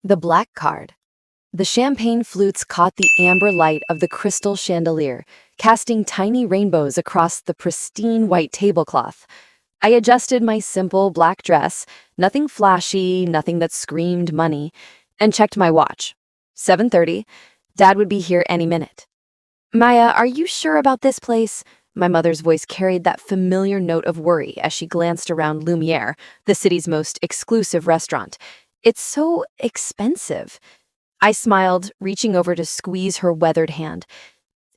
The BlackCard. The champagne flutes caught the amber light of the crystal chandelier, casting tiny rainbows across the pristine white tablecloth. I adjusted my simple black dress, nothing flashy, nothing that screamed money, and checked my watch. 7:30. Dad would be here any minute. Maya, are you sure about this place? My mother's voice carried that familiar note of worry as she glanced around Lumière, the city's most exclusive restaurant. It's so expensive. I smiled, reaching over to squeeze her weathered hand.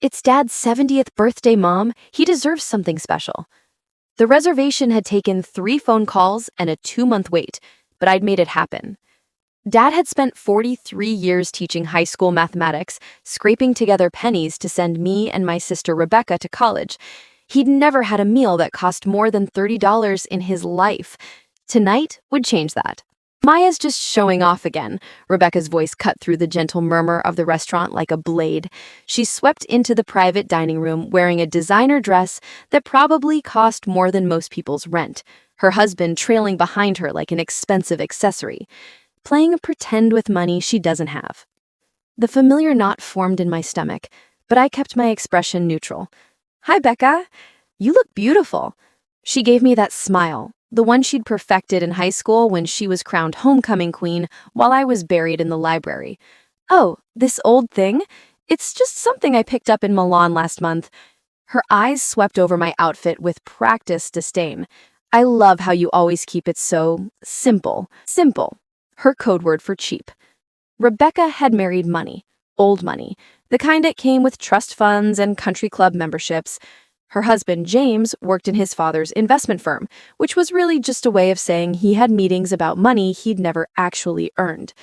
It's Dad's 70th birthday, Mom. He deserves something special. The reservation had taken 3 phone calls and a 2-month wait, but I'd made it happen. Dad had spent 43 years teaching high school mathematics, scraping together pennies to send me and my sister Rebecca to college. He'd never had a meal that cost more than $30 in his life. Tonight would change that. Maya's just showing off again. Rebecca's voice cut through the gentle murmur of the restaurant like a blade. She swept into the private dining room wearing a designer dress that probably cost more than most people's rent, her husband trailing behind her like an expensive accessory, playing a pretend with money she doesn't have. The familiar knot formed in my stomach, but I kept my expression neutral. Hi, Becca. You look beautiful. She gave me that smile, the one she'd perfected in high school when she was crowned homecoming queen while I was buried in the library. Oh, this old thing? It's just something I picked up in Milan last month. Her eyes swept over my outfit with practiced disdain. I love how you always keep it so simple. Simple. Her code word for cheap. Rebecca had married money, old money, the kind that came with trust funds and country club memberships. Her husband, James, worked in his father's investment firm, which was really just a way of saying he had meetings about money he'd never actually earned.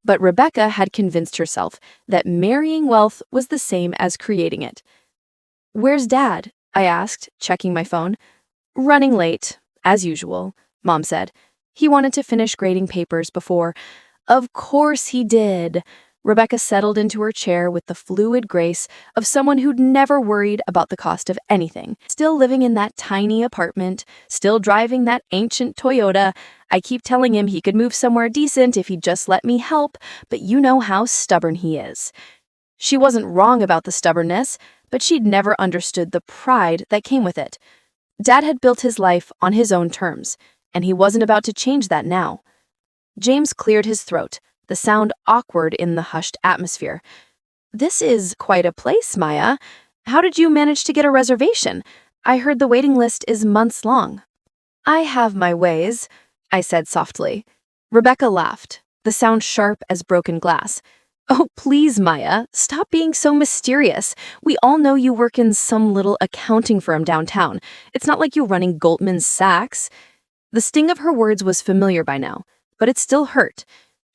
But Rebecca had convinced herself that marrying wealth was the same as creating it. "Where's Dad?" I asked, checking my phone. "Running late, as usual," Mom said. "He wanted to finish grading papers before." Of course he did. Rebecca settled into her chair with the fluid grace of someone who'd never worried about the cost of anything. Still living in that tiny apartment, still driving that ancient Toyota. I keep telling him he could move somewhere decent if he'd just let me help, but you know how stubborn he is. She wasn't wrong about the stubbornness, but she'd never understood the pride that came with it. Dad had built his life on his own terms, and he wasn't about to change that now. James cleared his throat, the sound awkward in the hushed atmosphere. "This is quite a place, Maya. How did you manage to get a reservation? I heard the waiting list is months long." "I have my ways," I said softly. Rebecca laughed, the sound sharp as broken glass. "Oh, please, Maya, stop being so mysterious. We all know you work in some little accounting firm downtown. It's not like you're running Goldman Sachs." The sting of her words was familiar by now, but it still hurt.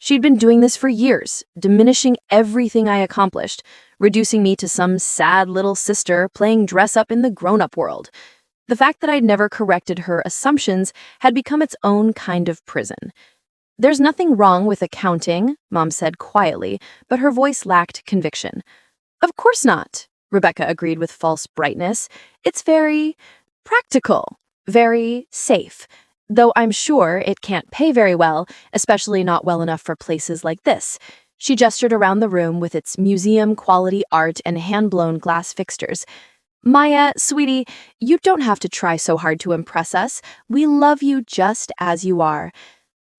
She'd been doing this for years, diminishing everything I accomplished, reducing me to some sad little sister playing dress-up in the grown-up world. The fact that I'd never corrected her assumptions had become its own kind of prison. "There's nothing wrong with accounting," Mom said quietly, but her voice lacked conviction. "Of course not," Rebecca agreed with false brightness. "It's very practical, very safe. Though I'm sure it can't pay very well, especially not well enough for places like this." She gestured around the room with its museum-quality art and hand-blown glass fixtures. "Maya, sweetie, you don't have to try so hard to impress us. We love you just as you are."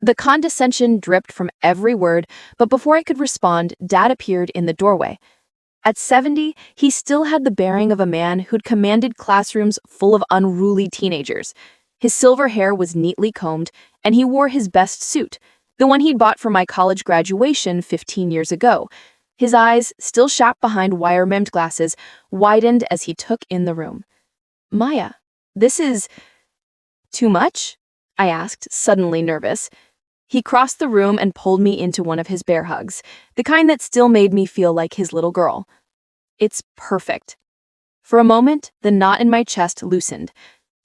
The condescension dripped from every word, but before I could respond, Dad appeared in the doorway. At 70, he still had the bearing of a man who'd commanded classrooms full of unruly teenagers. His silver hair was neatly combed, and he wore his best suit, the one he'd bought for my college graduation 15 years ago. His eyes, still shut behind wire-rimmed glasses, widened as he took in the room. "Maya, this is too much?" I asked, suddenly nervous. He crossed the room and pulled me into one of his bear hugs, the kind that still made me feel like his little girl. "It's perfect." For a moment, the knot in my chest loosened.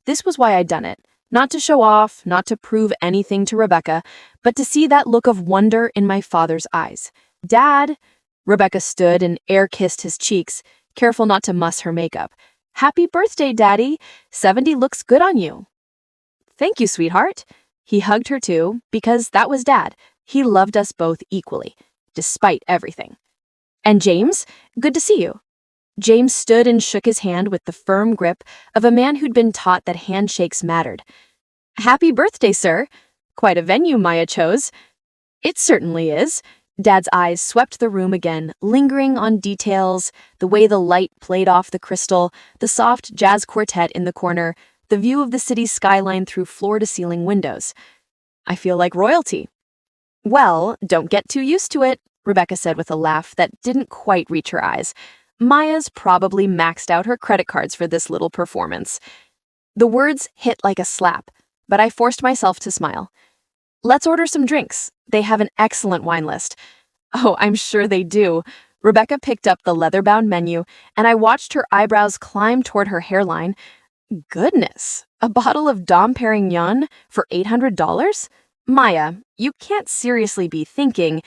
This was why I'd done it. Not to show off, not to prove anything to Rebecca, but to see that look of wonder in my father's eyes. "Dad!" Rebecca stood and air-kissed his cheeks, careful not to muss her makeup. "Happy birthday, Daddy! 70 looks good on you." "Thank you, sweetheart." He hugged her too, because that was Dad, He loved us both equally, despite everything. And James, good to see you. James stood and shook his hand with the firm grip of a man who'd been taught that handshakes mattered. Happy birthday, sir. Quite a venue Maya chose. It certainly is. Dad's eyes swept the room again, lingering on details, the way the light played off the crystal, the soft jazz quartet in the corner, the view of the city's skyline through floor-to-ceiling windows. I feel like royalty. Well, don't get too used to it, Rebecca said with a laugh that didn't quite reach her eyes. Maya's probably maxed out her credit cards for this little performance. The words hit like a slap, but I forced myself to smile. Let's order some drinks. They have an excellent wine list. Oh, I'm sure they do. Rebecca picked up the leather-bound menu, and I watched her eyebrows climb toward her hairline. Goodness, a bottle of Dom Perignon for $800? Maya, you can't seriously be thinking.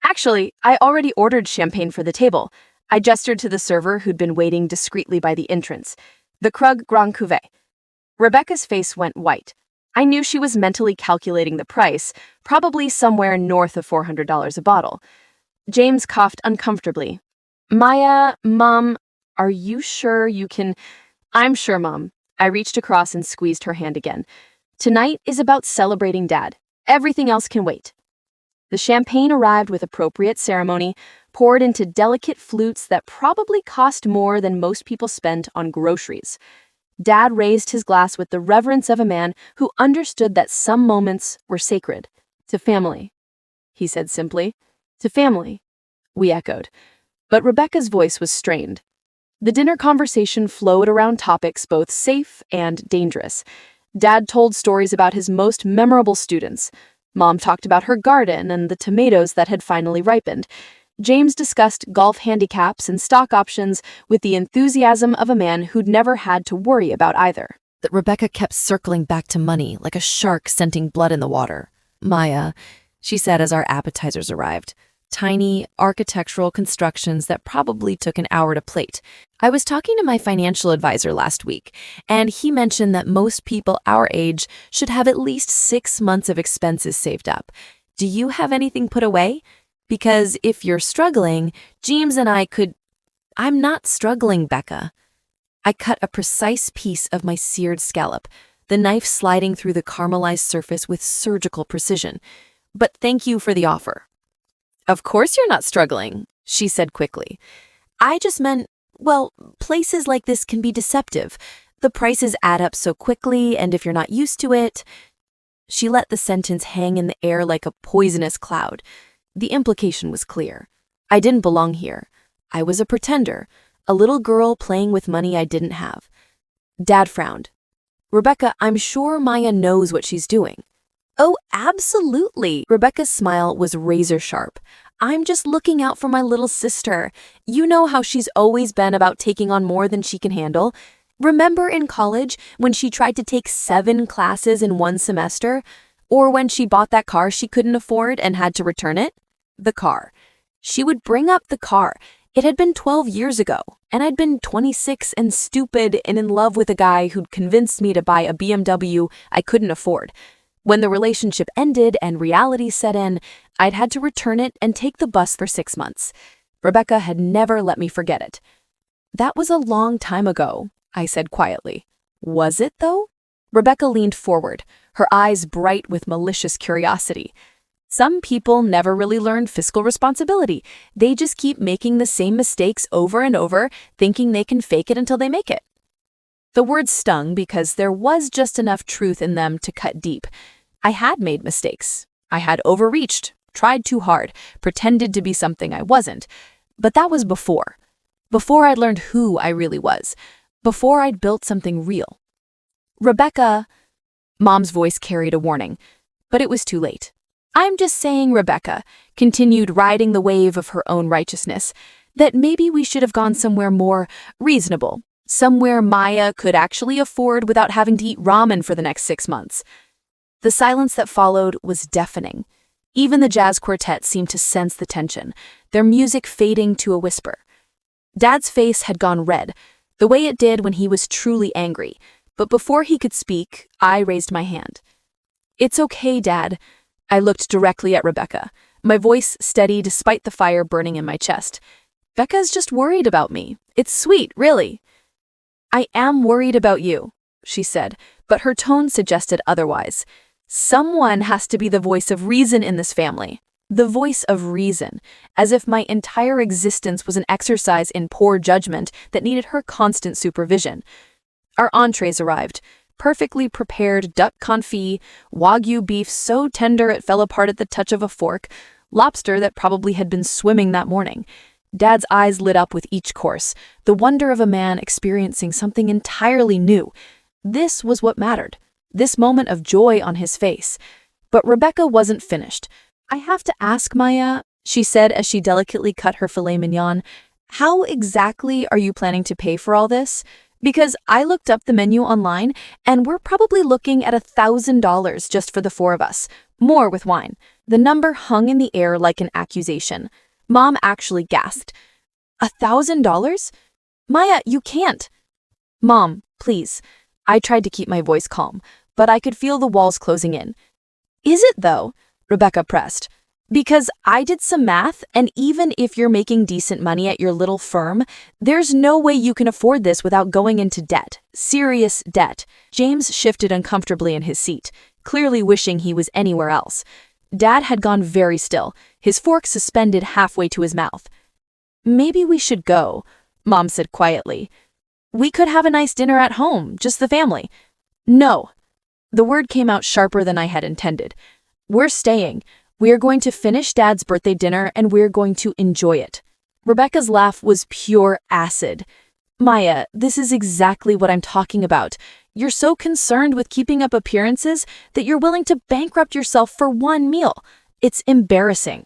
Actually, I already ordered champagne for the table. I gestured to the server who'd been waiting discreetly by the entrance. The Krug Grand Cuvée. Rebecca's face went white. I knew she was mentally calculating the price, probably somewhere north of $400 a bottle. James coughed uncomfortably. Maya, Mom, are you sure you can? I'm sure, Mom. I reached across and squeezed her hand again. Tonight is about celebrating Dad. Everything else can wait. The champagne arrived with appropriate ceremony, poured into delicate flutes that probably cost more than most people spent on groceries. Dad raised his glass with the reverence of a man who understood that some moments were sacred. To family, he said simply. To family, we echoed. But Rebecca's voice was strained. The dinner conversation flowed around topics both safe and dangerous. Dad told stories about his most memorable students. Mom talked about her garden and the tomatoes that had finally ripened. James discussed golf handicaps and stock options with the enthusiasm of a man who'd never had to worry about either. That Rebecca kept circling back to money like a shark scenting blood in the water. Maya, she said as our appetizers arrived. Tiny, architectural constructions that probably took an hour to plate. I was talking to my financial advisor last week, and he mentioned that most people our age should have at least 6 months of expenses saved up. Do you have anything put away? Because if you're struggling, James and I could... I'm not struggling, Becca. I cut a precise piece of my seared scallop, the knife sliding through the caramelized surface with surgical precision. But thank you for the offer. Of course you're not struggling, she said quickly. I just meant, well, places like this can be deceptive. The prices add up so quickly, and if you're not used to it... She let the sentence hang in the air like a poisonous cloud. The implication was clear. I didn't belong here. I was a pretender, a little girl playing with money I didn't have. Dad frowned. Rebecca, I'm sure Maya knows what she's doing. Oh, absolutely. Rebecca's smile was razor sharp. I'm just looking out for my little sister. You know how she's always been about taking on more than she can handle. Remember in college when she tried to take 7 classes in one semester? Or when she bought that car she couldn't afford and had to return it? The car. She would bring up the car. It had been 12 years ago, and I'd been 26 and stupid and in love with a guy who'd convinced me to buy a BMW I couldn't afford. When the relationship ended and reality set in, I'd had to return it and take the bus for 6 months. Rebecca had never let me forget it. That was a long time ago, I said quietly. Was it, though? Rebecca leaned forward, her eyes bright with malicious curiosity. Some people never really learn fiscal responsibility. They just keep making the same mistakes over and over, thinking they can fake it until they make it. The words stung because there was just enough truth in them to cut deep. I had made mistakes. I had overreached, tried too hard, pretended to be something I wasn't. But that was before. Before I'd learned who I really was. Before I'd built something real. Rebecca, Mom's voice carried a warning, but it was too late. I'm just saying, Rebecca, continued riding the wave of her own righteousness, that maybe we should have gone somewhere more reasonable, somewhere Maya could actually afford without having to eat ramen for the next 6 months. The silence that followed was deafening. Even the jazz quartet seemed to sense the tension, their music fading to a whisper. Dad's face had gone red, the way it did when he was truly angry, but before he could speak, I raised my hand. It's okay, Dad. I looked directly at Rebecca, my voice steady despite the fire burning in my chest. Becca's just worried about me. It's sweet, really. I am worried about you, she said, but her tone suggested otherwise. Someone has to be the voice of reason in this family. The voice of reason, as if my entire existence was an exercise in poor judgment that needed her constant supervision. Our entrees arrived. Perfectly prepared duck confit, wagyu beef so tender it fell apart at the touch of a fork, lobster that probably had been swimming that morning. Dad's eyes lit up with each course, the wonder of a man experiencing something entirely new. This was what mattered, this moment of joy on his face. But Rebecca wasn't finished. I have to ask, Maya, she said as she delicately cut her filet mignon, how exactly are you planning to pay for all this? Because I looked up the menu online, and we're probably looking at $1,000 just for the four of us, more with wine. The number hung in the air like an accusation. Mom actually gasped. $1,000? Maya, you can't. Mom, please. I tried to keep my voice calm, but I could feel the walls closing in. Is it, though? Rebecca pressed. Because I did some math, and even if you're making decent money at your little firm, there's no way you can afford this without going into debt. Serious debt. James shifted uncomfortably in his seat, clearly wishing he was anywhere else. Dad had gone very still, his fork suspended halfway to his mouth. Maybe we should go, Mom said quietly. We could have a nice dinner at home, just the family. No. The word came out sharper than I had intended. We're staying. We are going to finish Dad's birthday dinner and we're going to enjoy it. Rebecca's laugh was pure acid. Maya, this is exactly what I'm talking about. You're so concerned with keeping up appearances that you're willing to bankrupt yourself for one meal. It's embarrassing.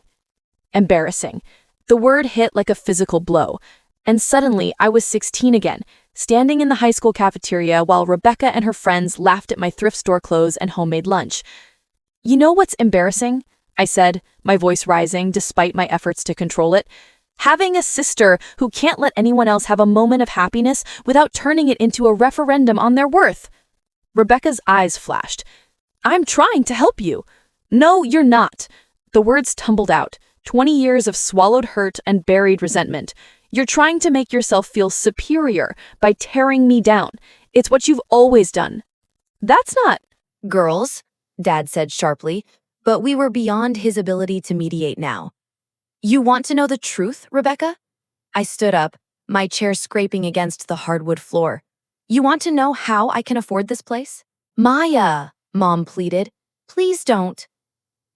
Embarrassing. The word hit like a physical blow. And suddenly I was 16 again, standing in the high school cafeteria while Rebecca and her friends laughed at my thrift store clothes and homemade lunch. You know what's embarrassing? I said, my voice rising despite my efforts to control it. Having a sister who can't let anyone else have a moment of happiness without turning it into a referendum on their worth. Rebecca's eyes flashed. I'm trying to help you. No, you're not. The words tumbled out, 20 years of swallowed hurt and buried resentment. You're trying to make yourself feel superior by tearing me down. It's what you've always done. That's not. Girls, Dad said sharply, but we were beyond his ability to mediate now. You want to know the truth, Rebecca? I stood up, my chair scraping against the hardwood floor. You want to know how I can afford this place? Maya, Mom pleaded. Please don't.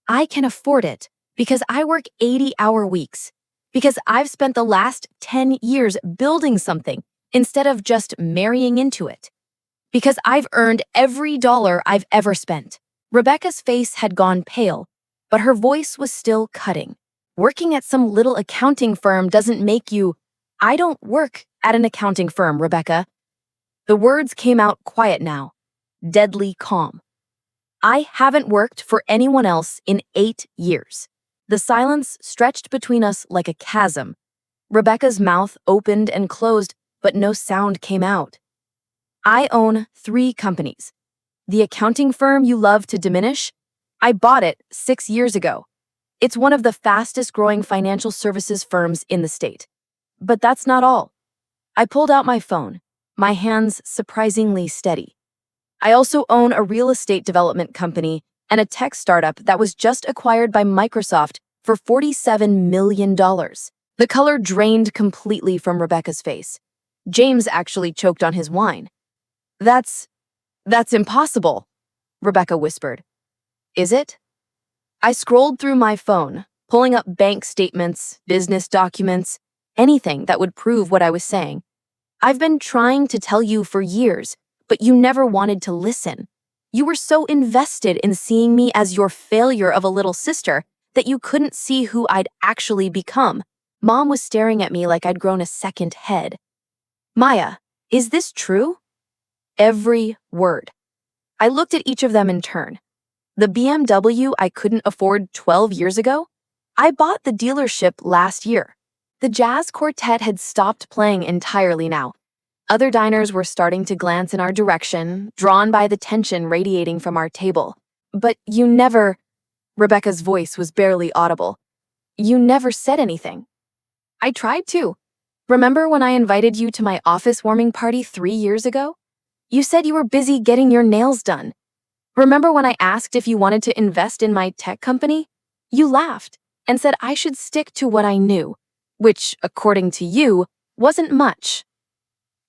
I can afford it because I work 80-hour weeks, because I've spent the last 10 years building something instead of just marrying into it, because I've earned every dollar I've ever spent. Rebecca's face had gone pale, but her voice was still cutting. Working at some little accounting firm doesn't make you... I don't work at an accounting firm, Rebecca. The words came out quiet now, deadly calm. I haven't worked for anyone else in 8 years. The silence stretched between us like a chasm. Rebecca's mouth opened and closed, but no sound came out. I own 3 companies. The accounting firm you love to diminish? I bought it 6 years ago. It's one of the fastest growing financial services firms in the state. But that's not all. I pulled out my phone, my hands surprisingly steady. I also own a real estate development company and a tech startup that was just acquired by Microsoft for $47 million. The color drained completely from Rebecca's face. James actually choked on his wine. That's impossible, Rebecca whispered. Is it? I scrolled through my phone, pulling up bank statements, business documents, anything that would prove what I was saying. I've been trying to tell you for years, but you never wanted to listen. You were so invested in seeing me as your failure of a little sister that you couldn't see who I'd actually become. Mom was staring at me like I'd grown a second head. Maya, is this true? Every word. I looked at each of them in turn. The BMW I couldn't afford 12 years ago? I bought the dealership last year. The jazz quartet had stopped playing entirely now. Other diners were starting to glance in our direction, drawn by the tension radiating from our table. But you never... Rebecca's voice was barely audible. You never said anything. I tried to. Remember when I invited you to my office warming party 3 years ago? You said you were busy getting your nails done. Remember when I asked if you wanted to invest in my tech company? You laughed and said I should stick to what I knew, which, according to you, wasn't much.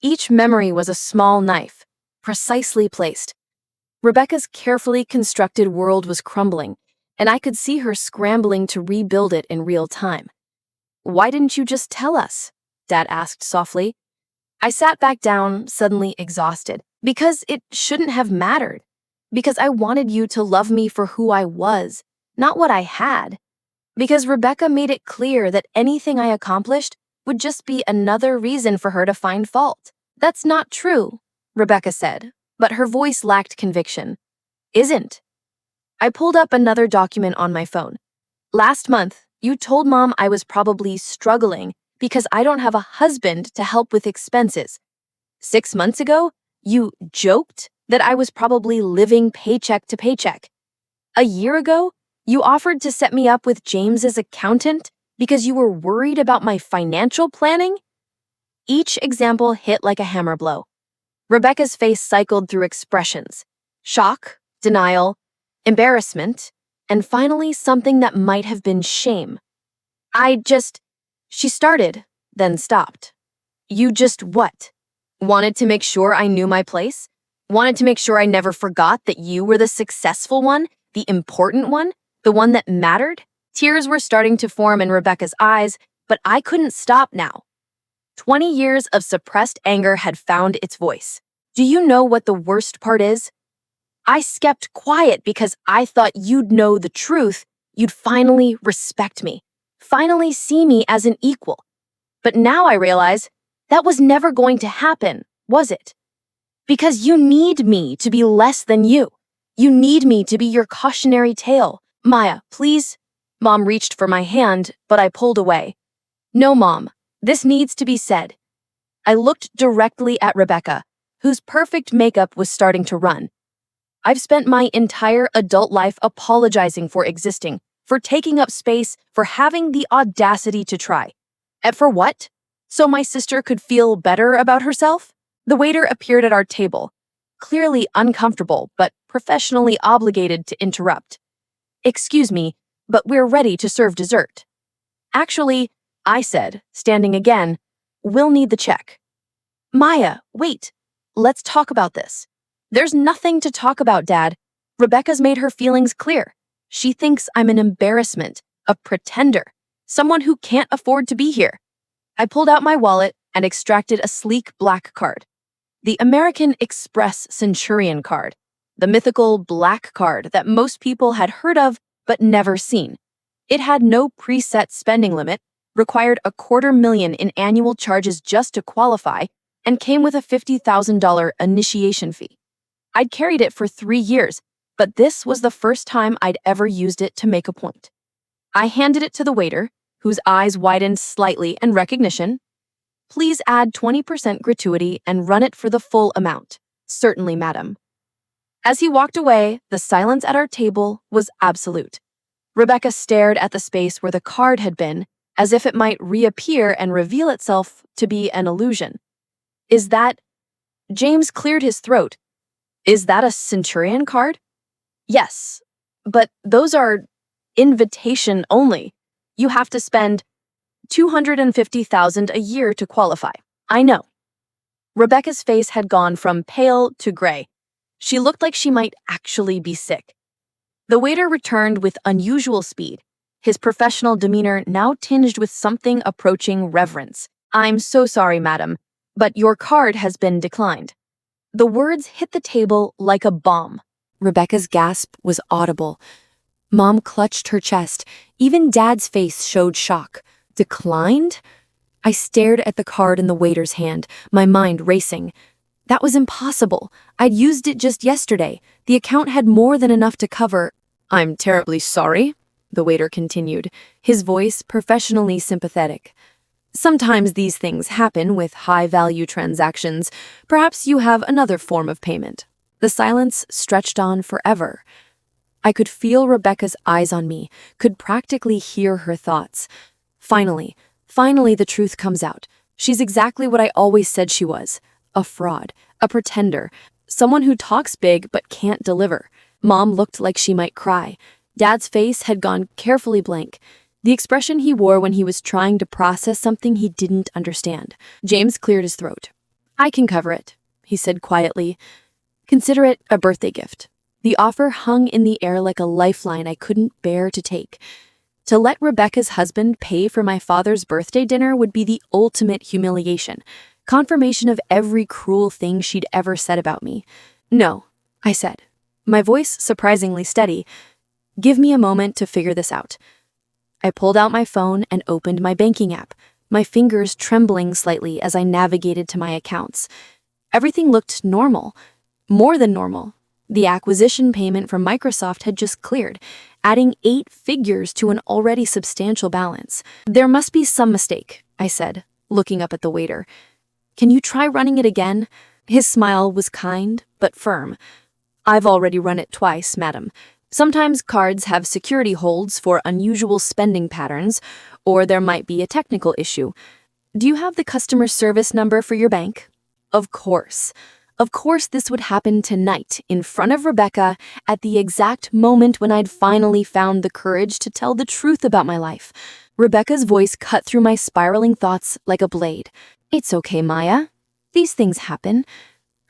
Each memory was a small knife, precisely placed. Rebecca's carefully constructed world was crumbling, and I could see her scrambling to rebuild it in real time. Why didn't you just tell us? Dad asked softly. I sat back down, suddenly exhausted, because it shouldn't have mattered. Because I wanted you to love me for who I was, not what I had. Because Rebecca made it clear that anything I accomplished would just be another reason for her to find fault. That's not true, Rebecca said, but her voice lacked conviction. Isn't. I pulled up another document on my phone. Last month, you told Mom I was probably struggling because I don't have a husband to help with expenses. 6 months ago, you joked that I was probably living paycheck to paycheck. A year ago, you offered to set me up with James's accountant because you were worried about my financial planning? Each example hit like a hammer blow. Rebecca's face cycled through expressions: shock, denial, embarrassment, and finally something that might have been shame. She started, then stopped. You just what? Wanted to make sure I knew my place? Wanted to make sure I never forgot that you were the successful one, the important one, the one that mattered? Tears were starting to form in Rebecca's eyes, but I couldn't stop now. 20 years of suppressed anger had found its voice. Do you know what the worst part is? I kept quiet because I thought you'd know the truth, you'd finally respect me, finally see me as an equal. But now I realize that was never going to happen, was it? Because you need me to be less than you. You need me to be your cautionary tale. Maya, please. Mom reached for my hand, but I pulled away. No, Mom, this needs to be said. I looked directly at Rebecca, whose perfect makeup was starting to run. I've spent my entire adult life apologizing for existing, for taking up space, for having the audacity to try. And for what? So my sister could feel better about herself? The waiter appeared at our table, clearly uncomfortable but professionally obligated to interrupt. Excuse me, but we're ready to serve dessert. Actually, I said, standing again, we'll need the check. Maya, wait. Let's talk about this. There's nothing to talk about, Dad. Rebecca's made her feelings clear. She thinks I'm an embarrassment, a pretender, someone who can't afford to be here. I pulled out my wallet and extracted a sleek BlackCard. The American Express Centurion card, the mythical BlackCard that most people had heard of but never seen. It had no preset spending limit, required $250,000 in annual charges just to qualify, and came with a $50,000 initiation fee. I'd carried it for 3 years, but this was the first time I'd ever used it to make a point. I handed it to the waiter, whose eyes widened slightly in recognition. Please add 20% gratuity and run it for the full amount. Certainly, madam. As he walked away, the silence at our table was absolute. Rebecca stared at the space where the card had been, as if it might reappear and reveal itself to be an illusion. Is that... James cleared his throat. Is that a Centurion card? Yes, but those are invitation only. You have to spend $250,000 a year to qualify. I know. Rebecca's face had gone from pale to gray. She looked like she might actually be sick. The waiter returned with unusual speed, his professional demeanor now tinged with something approaching reverence. I'm so sorry, madam, but your card has been declined. The words hit the table like a bomb. Rebecca's gasp was audible. Mom clutched her chest. Even Dad's face showed shock. Declined? I stared at the card in the waiter's hand, my mind racing. That was impossible. I'd used it just yesterday. The account had more than enough to cover. I'm terribly sorry, the waiter continued, his voice professionally sympathetic. Sometimes these things happen with high-value transactions. Perhaps you have another form of payment. The silence stretched on forever. I could feel Rebecca's eyes on me, could practically hear her thoughts. Finally, the truth comes out. She's exactly what I always said she was. A fraud, a pretender, someone who talks big but can't deliver. Mom looked like she might cry. Dad's face had gone carefully blank, the expression he wore when he was trying to process something he didn't understand. James cleared his throat. "I can cover it," he said quietly. "Consider it a birthday gift." The offer hung in the air like a lifeline I couldn't bear to take. To let Rebecca's husband pay for my father's birthday dinner would be the ultimate humiliation, confirmation of every cruel thing she'd ever said about me. "No," I said, my voice surprisingly steady. "Give me a moment to figure this out." I pulled out my phone and opened my banking app, my fingers trembling slightly as I navigated to my accounts. Everything looked normal, more than normal. The acquisition payment from Microsoft had just cleared, adding 8 figures to an already substantial balance. "There must be some mistake," I said, looking up at the waiter. "Can you try running it again?" His smile was kind but firm. "I've already run it twice, madam. Sometimes cards have security holds for unusual spending patterns, or there might be a technical issue. Do you have the customer service number for your bank?" Of course. Of course this would happen tonight, in front of Rebecca, at the exact moment when I'd finally found the courage to tell the truth about my life. Rebecca's voice cut through my spiraling thoughts like a blade. "It's okay, Maya. These things happen."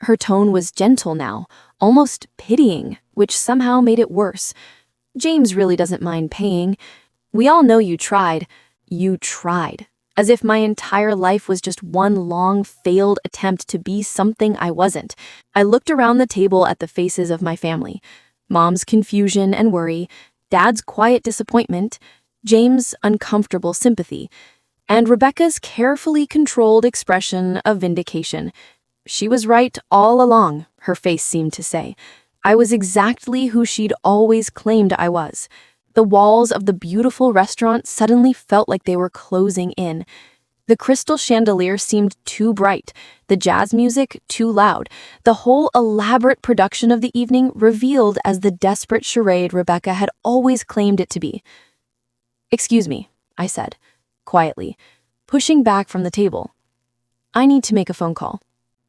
Her tone was gentle now, almost pitying, which somehow made it worse. "James really doesn't mind paying. We all know you tried." You tried. As if my entire life was just one long, failed attempt to be something I wasn't. I looked around the table at the faces of my family. Mom's confusion and worry, Dad's quiet disappointment, James' uncomfortable sympathy, and Rebecca's carefully controlled expression of vindication. She was right all along, her face seemed to say. I was exactly who she'd always claimed I was. The walls of the beautiful restaurant suddenly felt like they were closing in. The crystal chandelier seemed too bright, the jazz music too loud, the whole elaborate production of the evening revealed as the desperate charade Rebecca had always claimed it to be. "Excuse me," I said, quietly, pushing back from the table. "I need to make a phone call."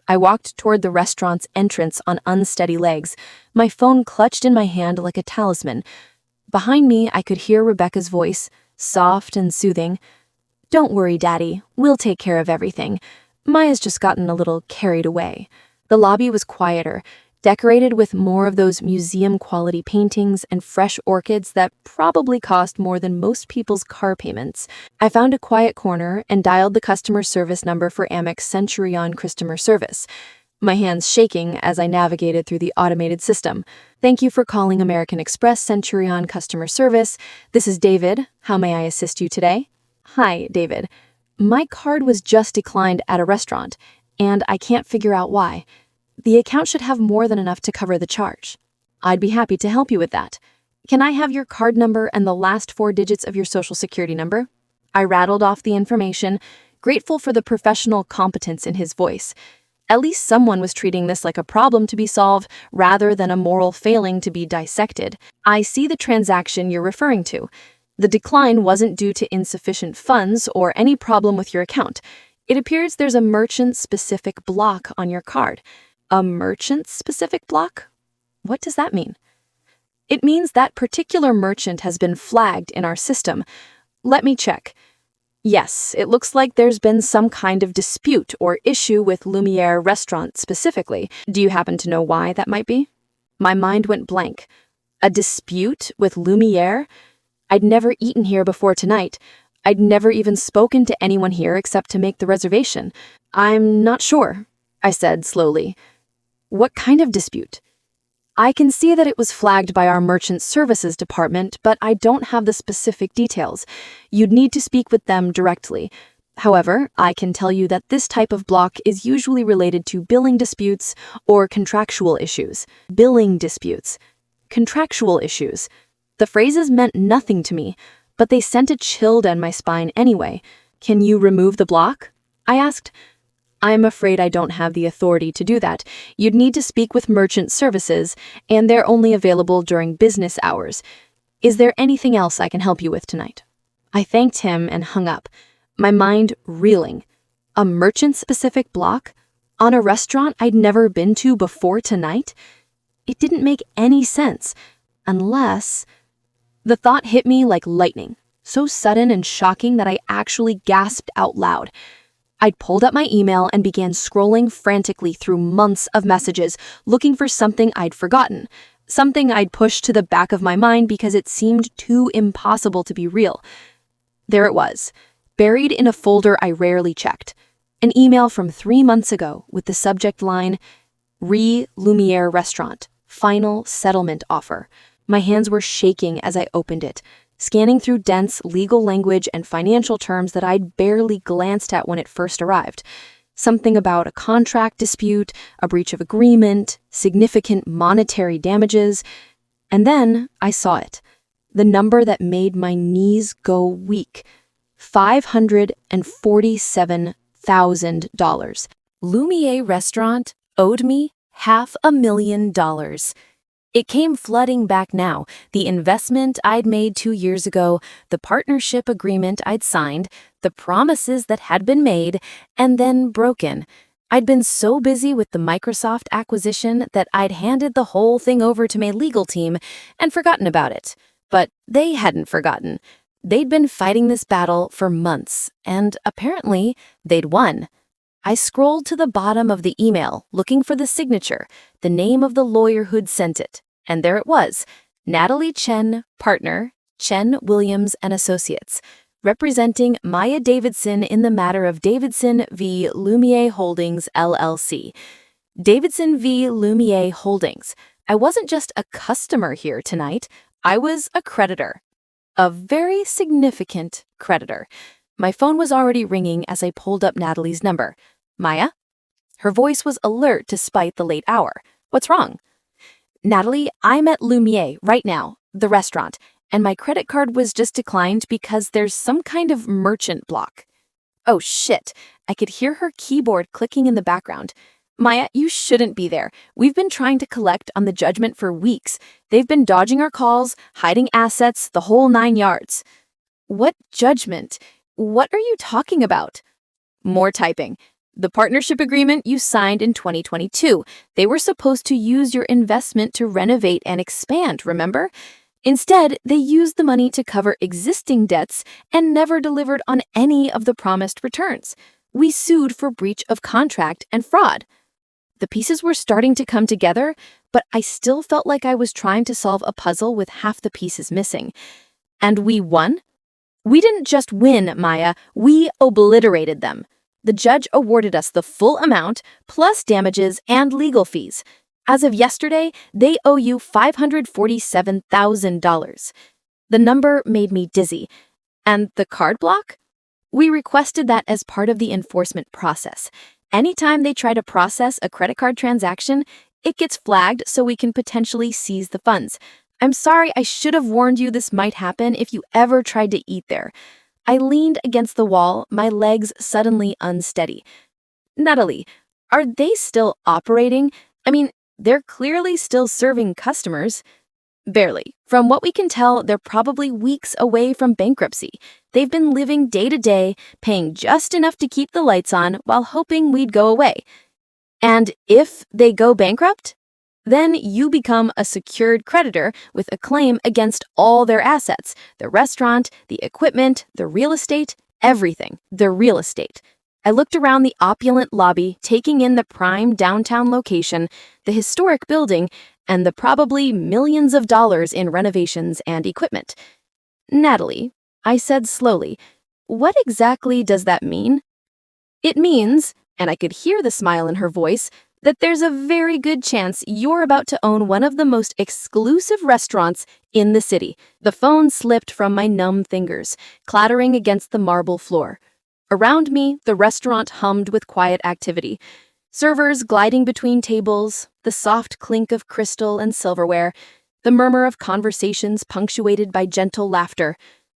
I walked toward the restaurant's entrance on unsteady legs, my phone clutched in my hand like a talisman. Behind me, I could hear Rebecca's voice, soft and soothing. "Don't worry, Daddy. We'll take care of everything. Maya's just gotten a little carried away." The lobby was quieter, decorated with more of those museum-quality paintings and fresh orchids that probably cost more than most people's car payments. I found a quiet corner and dialed the customer service number for Amex Centurion Customer Service, my hands shaking as I navigated through the automated system. "Thank you for calling American Express Centurion Customer Service. This is David. How may I assist you today?" "Hi, David. My card was just declined at a restaurant, and I can't figure out why. The account should have more than enough to cover the charge." "I'd be happy to help you with that. Can I have your card number and the last 4 digits of your social security number?" I rattled off the information, grateful for the professional competence in his voice. At least someone was treating this like a problem to be solved rather than a moral failing to be dissected. "I see the transaction you're referring to. The decline wasn't due to insufficient funds or any problem with your account. It appears there's a merchant-specific block on your card." "A merchant-specific block? What does that mean?" "It means that particular merchant has been flagged in our system. Let me check. Yes, it looks like there's been some kind of dispute or issue with Lumière restaurant specifically. Do you happen to know why that might be?" My mind went blank. A dispute with Lumière? I'd never eaten here before tonight. I'd never even spoken to anyone here except to make the reservation. "I'm not sure," I said slowly. "What kind of dispute?" "I can see that it was flagged by our merchant services department, but I don't have the specific details. You'd need to speak with them directly. However, I can tell you that this type of block is usually related to billing disputes or contractual issues." Billing disputes. Contractual issues. The phrases meant nothing to me, but they sent a chill down my spine anyway. "Can you remove the block?" I asked. I'm afraid I don't have the authority to do that. You'd need to speak with merchant services, and they're only available during business hours. Is there anything else I can help you with tonight? I thanked him and hung up, my mind reeling. A merchant-specific block? On a restaurant I'd never been to before tonight? It didn't make any sense, unless... The thought hit me like lightning, so sudden and shocking that I actually gasped out loud. I'd pulled up my email and began scrolling frantically through months of messages, looking for something I'd forgotten, something I'd pushed to the back of my mind because it seemed too impossible to be real. There it was, buried in a folder I rarely checked. An email from 3 months ago with the subject line, Lumière Restaurant, Final Settlement Offer. My hands were shaking as I opened it, scanning through dense legal language and financial terms that I'd barely glanced at when it first arrived. Something about a contract dispute, a breach of agreement, significant monetary damages. And then I saw it. The number that made my knees go weak. $547,000. Lumière Restaurant owed me $500,000. It came flooding back now, the investment I'd made 2 years ago, the partnership agreement I'd signed, the promises that had been made, and then broken. I'd been so busy with the Microsoft acquisition that I'd handed the whole thing over to my legal team and forgotten about it. But they hadn't forgotten. They'd been fighting this battle for months, and apparently they'd won. I scrolled to the bottom of the email, looking for the signature, the name of the lawyer who'd sent it, and there it was, Natalie Chen, partner, Chen, Williams & Associates, representing Maya Davidson in the matter of Davidson v. Lumière Holdings, LLC. Davidson v. Lumière Holdings. I wasn't just a customer here tonight, I was a creditor. A very significant creditor. My phone was already ringing as I pulled up Natalie's number. Maya? Her voice was alert despite the late hour. What's wrong? Natalie, I'm at Lumière right now, the restaurant, and my credit card was just declined because there's some kind of merchant block. Oh shit, I could hear her keyboard clicking in the background. Maya, you shouldn't be there. We've been trying to collect on the judgment for weeks. They've been dodging our calls, hiding assets, the whole 9 yards. What judgment? What are you talking about? More typing. The partnership agreement you signed in 2022. They were supposed to use your investment to renovate and expand, remember? Instead, they used the money to cover existing debts and never delivered on any of the promised returns. We sued for breach of contract and fraud. The pieces were starting to come together, but I still felt like I was trying to solve a puzzle with half the pieces missing. And we won? We didn't just win, Maya, we obliterated them. The judge awarded us the full amount, plus damages and legal fees. As of yesterday, they owe you $547,000. The number made me dizzy. And the card block? We requested that as part of the enforcement process. Anytime they try to process a credit card transaction, it gets flagged so we can potentially seize the funds. I'm sorry, I should have warned you this might happen if you ever tried to eat there. I leaned against the wall, my legs suddenly unsteady. Natalie, are they still operating? I mean, they're clearly still serving customers. Barely. From what we can tell, they're probably weeks away from bankruptcy. They've been living day to day, paying just enough to keep the lights on while hoping we'd go away. And if they go bankrupt, then you become a secured creditor with a claim against all their assets, the restaurant, the equipment, the real estate, everything, the real estate. I looked around the opulent lobby, taking in the prime downtown location, the historic building, and the probably millions of dollars in renovations and equipment. Natalie, I said slowly, what exactly does that mean? It means, and I could hear the smile in her voice, that there's a very good chance you're about to own one of the most exclusive restaurants in the city. The phone slipped from my numb fingers, clattering against the marble floor. Around me, the restaurant hummed with quiet activity. Servers gliding between tables, the soft clink of crystal and silverware, the murmur of conversations punctuated by gentle laughter.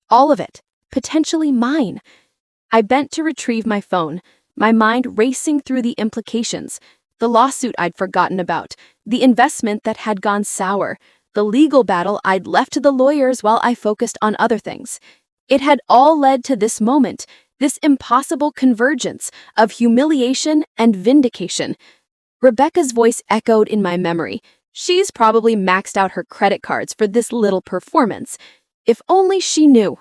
All of it, potentially mine. I bent to retrieve my phone. my mind racing through the implications. The lawsuit I'd forgotten about, the investment that had gone sour, the legal battle I'd left to the lawyers while I focused on other things. It had all led to this moment, this impossible convergence of humiliation and vindication. Rebecca's voice echoed in my memory. She's probably maxed out her credit cards for this little performance. If only she knew.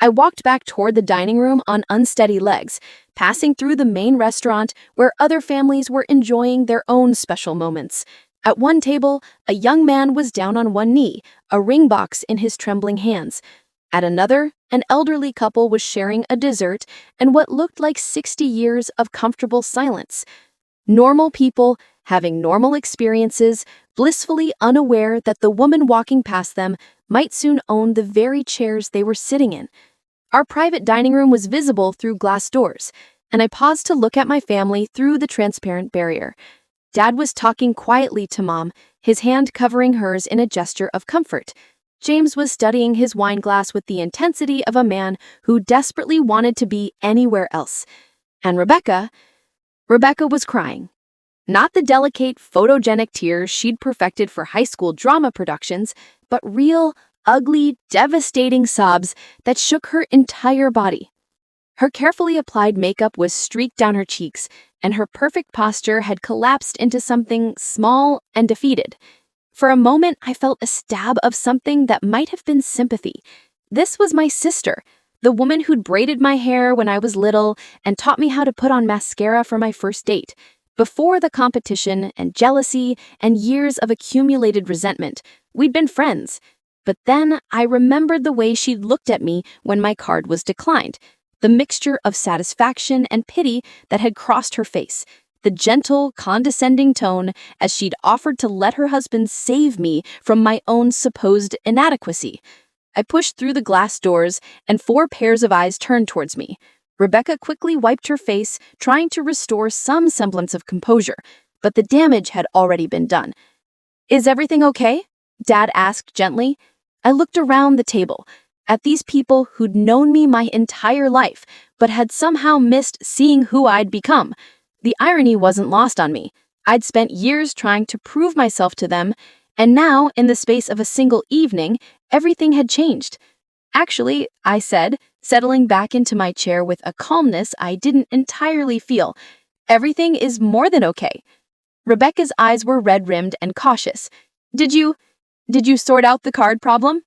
I walked back toward the dining room on unsteady legs, passing through the main restaurant where other families were enjoying their own special moments. At one table, a young man was down on one knee, a ring box in his trembling hands. At another, an elderly couple was sharing a dessert and what looked like 60 years of comfortable silence. Normal people having normal experiences, blissfully unaware that the woman walking past them might soon own the very chairs they were sitting in. Our private dining room was visible through glass doors, and I paused to look at my family through the transparent barrier. Dad was talking quietly to Mom, his hand covering hers in a gesture of comfort. James was studying his wine glass with the intensity of a man who desperately wanted to be anywhere else. And Rebecca was crying. Not the delicate, photogenic tears she'd perfected for high school drama productions, but real, ugly, devastating sobs that shook her entire body. Her carefully applied makeup was streaked down her cheeks, and her perfect posture had collapsed into something small and defeated. For a moment, I felt a stab of something that might have been sympathy. This was my sister, the woman who'd braided my hair when I was little and taught me how to put on mascara for my first date. Before the competition and jealousy and years of accumulated resentment, we'd been friends. But then I remembered the way she'd looked at me when my card was declined, the mixture of satisfaction and pity that had crossed her face, the gentle, condescending tone as she'd offered to let her husband save me from my own supposed inadequacy. I pushed through the glass doors, and 4 pairs of eyes turned towards me. Rebecca quickly wiped her face, trying to restore some semblance of composure, but the damage had already been done. "Is everything okay?" Dad asked gently. I looked around the table, at these people who'd known me my entire life, but had somehow missed seeing who I'd become. The irony wasn't lost on me. I'd spent years trying to prove myself to them, and now, in the space of a single evening, everything had changed. "Actually," I said, settling back into my chair with a calmness I didn't entirely feel, "everything is more than okay." Rebecca's eyes were red-rimmed and cautious. Did you sort out the card problem?"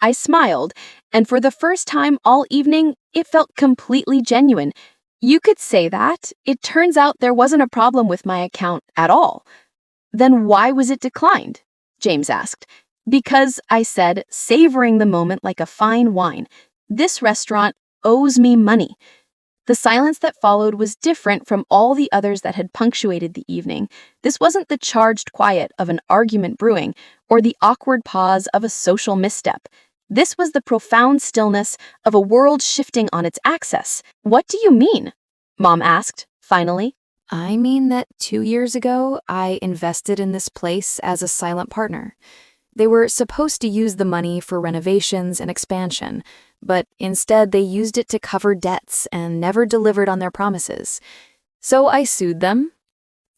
I smiled, and for the first time all evening, it felt completely genuine. "You could say that. It turns out there wasn't a problem with my account at all." "Then why was it declined?" James asked. "Because," I said, savoring the moment like a fine wine, "this restaurant owes me money." The silence that followed was different from all the others that had punctuated the evening. This wasn't the charged quiet of an argument brewing or the awkward pause of a social misstep. This was the profound stillness of a world shifting on its axis. "What do you mean?" Mom asked, finally. I mean that 2 years ago, I invested in this place as a silent partner. They were supposed to use the money for renovations and expansion, but instead they used it to cover debts and never delivered on their promises. So I sued them.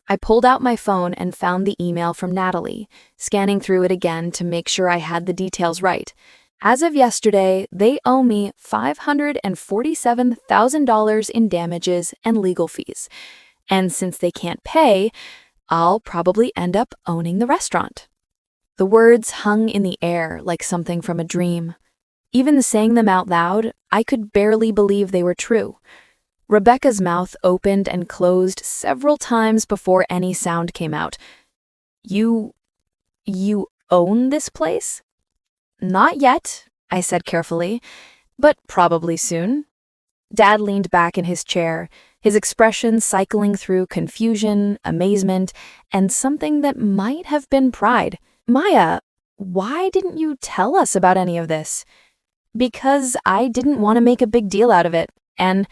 I pulled out my phone and found the email from Natalie, scanning through it again to make sure I had the details right. As of yesterday, they owe me $547,000 in damages and legal fees. And since they can't pay, I'll probably end up owning the restaurant. The words hung in the air like something from a dream. Even saying them out loud, I could barely believe they were true. Rebecca's mouth opened and closed several times before any sound came out. You own this place?" "Not yet," I said carefully, "but probably soon." Dad leaned back in his chair, his expression cycling through confusion, amazement, and something that might have been pride. "Maya, why didn't you tell us about any of this?" "Because I didn't want to make a big deal out of it, and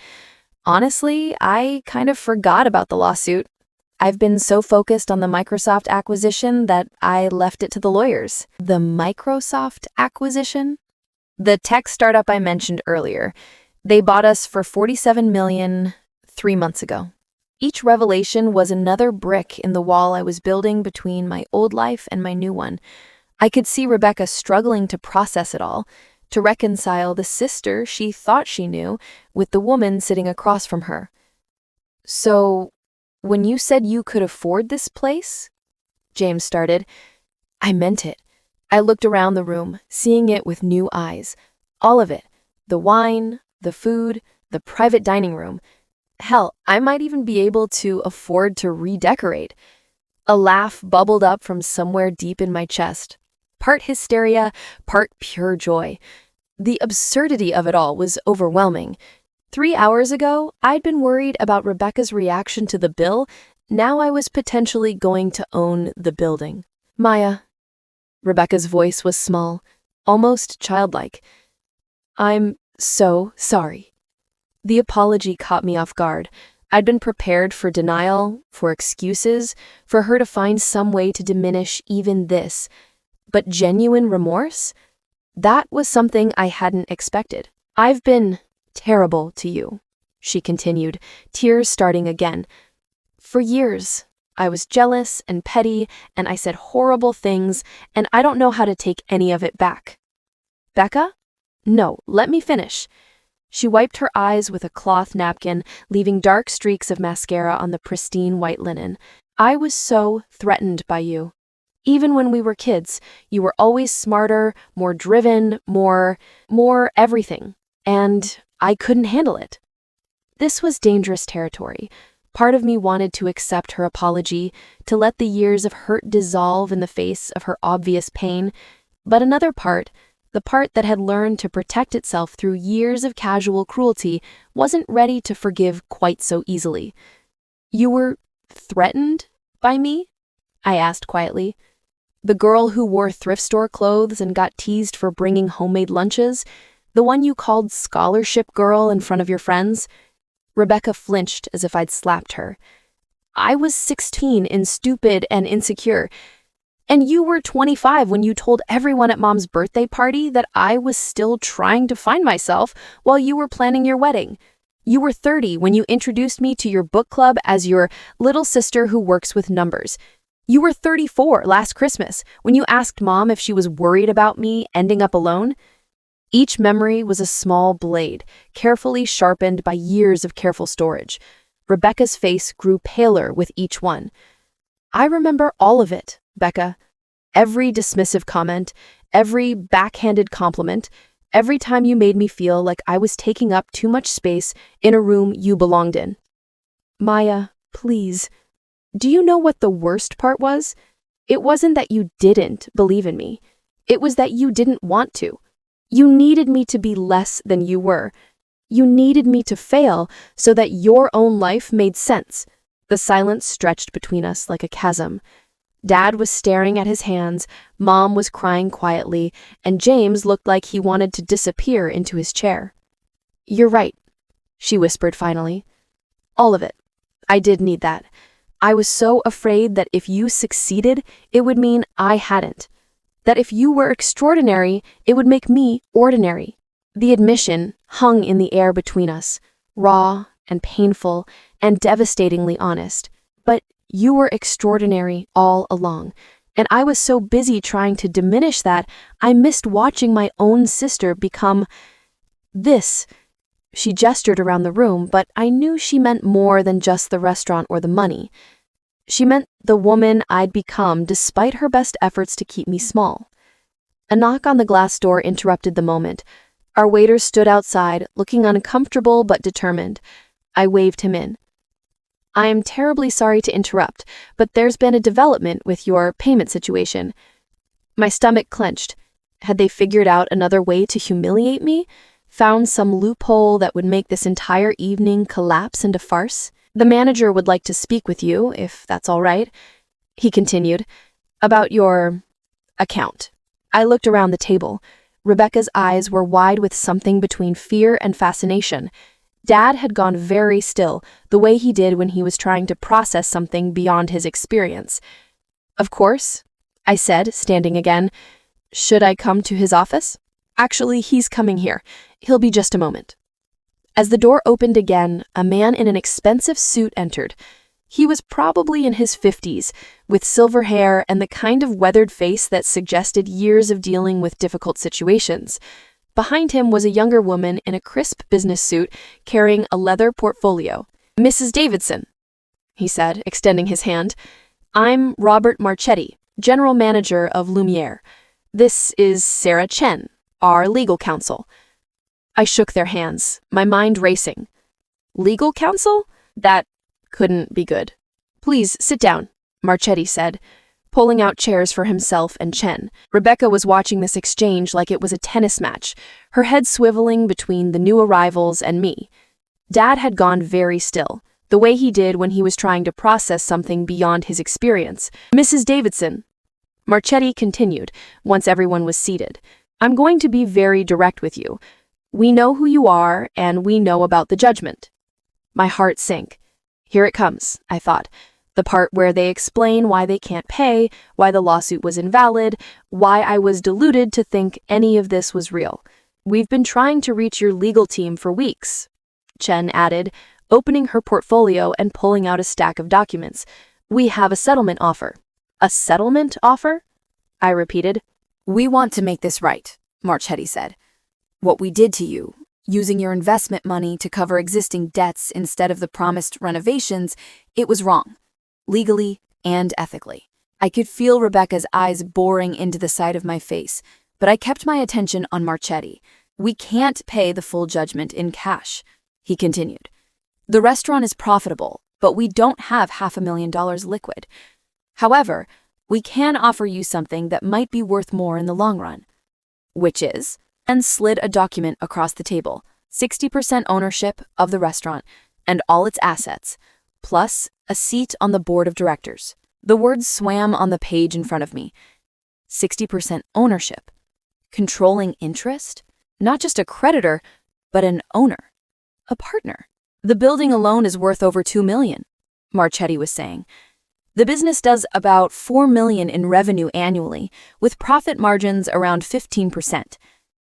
honestly, I kind of forgot about the lawsuit. I've been so focused on the Microsoft acquisition that I left it to the lawyers." "The Microsoft acquisition?" "The tech startup I mentioned earlier. They bought us for $47 million 3 months ago." Each revelation was another brick in the wall I was building between my old life and my new one. I could see Rebecca struggling to process it all, to reconcile the sister she thought she knew with the woman sitting across from her. "So, when you said you could afford this place?" James started. "I meant it." I looked around the room, seeing it with new eyes. All of it. The wine, the food, the private dining room. Hell, I might even be able to afford to redecorate. A laugh bubbled up from somewhere deep in my chest. Part hysteria, part pure joy. The absurdity of it all was overwhelming. 3 hours ago, I'd been worried about Rebecca's reaction to the bill. Now I was potentially going to own the building. "Maya." Rebecca's voice was small, almost childlike. "I'm so sorry." The apology caught me off guard. I'd been prepared for denial, for excuses, for her to find some way to diminish even this. But genuine remorse? That was something I hadn't expected. "I've been terrible to you," she continued, tears starting again. "For years, I was jealous and petty, and I said horrible things, and I don't know how to take any of it back." "Becca? No, let me finish." She wiped her eyes with a cloth napkin, leaving dark streaks of mascara on the pristine white linen. "I was so threatened by you. Even when we were kids, you were always smarter, more driven, more everything. And I couldn't handle it." This was dangerous territory. Part of me wanted to accept her apology, to let the years of hurt dissolve in the face of her obvious pain, but another part, the part that had learned to protect itself through years of casual cruelty, wasn't ready to forgive quite so easily. "You were threatened by me?" I asked quietly. "The girl who wore thrift store clothes and got teased for bringing homemade lunches? The one you called scholarship girl in front of your friends?" Rebecca flinched as if I'd slapped her. "I was 16 and stupid and insecure. And you were 25 when you told everyone at Mom's birthday party that I was still trying to find myself while you were planning your wedding. You were 30 when you introduced me to your book club as your little sister who works with numbers. You were 34 last Christmas when you asked Mom if she was worried about me ending up alone." Each memory was a small blade, carefully sharpened by years of careful storage. Rebecca's face grew paler with each one. "I remember all of it, Becca. Every dismissive comment, every backhanded compliment, every time you made me feel like I was taking up too much space in a room you belonged in." "Maya, please. Do you know what the worst part was? It wasn't that you didn't believe in me. It was that you didn't want to. You needed me to be less than you were. You needed me to fail so that your own life made sense." The silence stretched between us like a chasm. Dad was staring at his hands, Mom was crying quietly, and James looked like he wanted to disappear into his chair. "You're right," she whispered finally. "All of it. I did need that. I was so afraid that if you succeeded, it would mean I hadn't. That if you were extraordinary, it would make me ordinary." The admission hung in the air between us, raw and painful and devastatingly honest. But you were extraordinary all along, and I was so busy trying to diminish that, I missed watching my own sister become this. She gestured around the room, but I knew she meant more than just the restaurant or the money. She meant the woman I'd become despite her best efforts to keep me small. A knock on the glass door interrupted the moment. Our waiter stood outside, looking uncomfortable but determined. I waved him in. "I am terribly sorry to interrupt, but there's been a development with your payment situation." My stomach clenched. Had they figured out another way to humiliate me? Found some loophole that would make this entire evening collapse into farce? "The manager would like to speak with you, if that's all right," he continued, "about your account." I looked around the table. Rebecca's eyes were wide with something between fear and fascination. Dad had gone very still, the way he did when he was trying to process something beyond his experience. "Of course," I said, standing again. "Should I come to his office?" "Actually, he's coming here. He'll be just a moment." As the door opened again, a man in an expensive suit entered. He was probably in his 50s, with silver hair and the kind of weathered face that suggested years of dealing with difficult situations. Behind him was a younger woman in a crisp business suit carrying a leather portfolio. "Mrs. Davidson," he said, extending his hand. "I'm Robert Marchetti, General Manager of Lumière. This is Sarah Chen, our legal counsel." I shook their hands, my mind racing. Legal counsel? That couldn't be good. "Please sit down," Marchetti said, pulling out chairs for himself and Chen. Rebecca was watching this exchange like it was a tennis match, her head swiveling between the new arrivals and me. Dad had gone very still, the way he did when he was trying to process something beyond his experience. "Mrs. Davidson," Marchetti continued, once everyone was seated, "I'm going to be very direct with you. We know who you are, and we know about the judgment." My heart sank. Here it comes, I thought. The part where they explain why they can't pay, why the lawsuit was invalid, why I was deluded to think any of this was real. "We've been trying to reach your legal team for weeks," Chen added, opening her portfolio and pulling out a stack of documents. "We have a settlement offer." "A settlement offer?" I repeated. "We want to make this right," Marchetti said. "What we did to you, using your investment money to cover existing debts instead of the promised renovations, it was wrong, legally and ethically." I could feel Rebecca's eyes boring into the side of my face, but I kept my attention on Marchetti. "We can't pay the full judgment in cash," he continued. "The restaurant is profitable, but we don't have $500,000 liquid. However, we can offer you something that might be worth more in the long run." "Which is?" And slid a document across the table, 60% ownership of the restaurant and all its assets, plus a seat on the board of directors. The words swam on the page in front of me. 60% ownership. Controlling interest? Not just a creditor, but an owner. A partner. "The building alone is worth over $2 million, Marchetti was saying. "The business does about $4 million in revenue annually, with profit margins around 15%.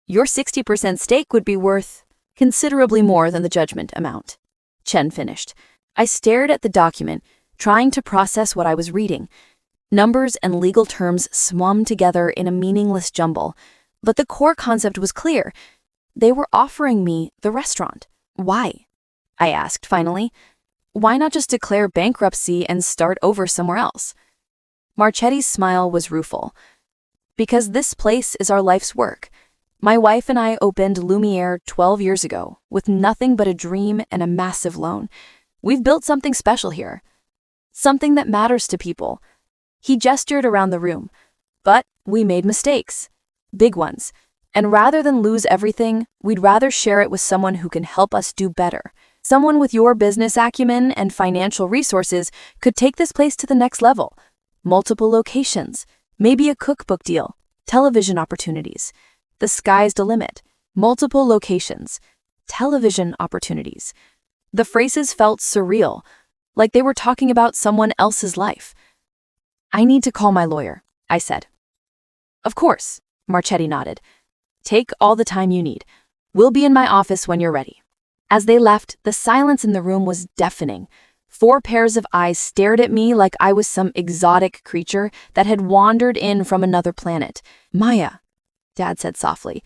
Your 60% stake would be worth considerably more than the judgment amount," Chen finished. I stared at the document, trying to process what I was reading. Numbers and legal terms swum together in a meaningless jumble, but the core concept was clear. They were offering me the restaurant. "Why?" I asked finally. "Why not just declare bankruptcy and start over somewhere else?" Marchetti's smile was rueful. "Because this place is our life's work. My wife and I opened Lumière 12 years ago with nothing but a dream and a massive loan. We've built something special here. Something that matters to people." He gestured around the room. "But we made mistakes. Big ones. And rather than lose everything, we'd rather share it with someone who can help us do better. Someone with your business acumen and financial resources could take this place to the next level. Multiple locations, maybe a cookbook deal, television opportunities. The sky's the limit. Multiple locations, television opportunities." The phrases felt surreal, like they were talking about someone else's life. "I need to call my lawyer," I said. "Of course," Marchetti nodded. "Take all the time you need. We'll be in my office when you're ready." As they left, the silence in the room was deafening. 4 pairs of eyes stared at me like I was some exotic creature that had wandered in from another planet. "Maya," Dad said softly,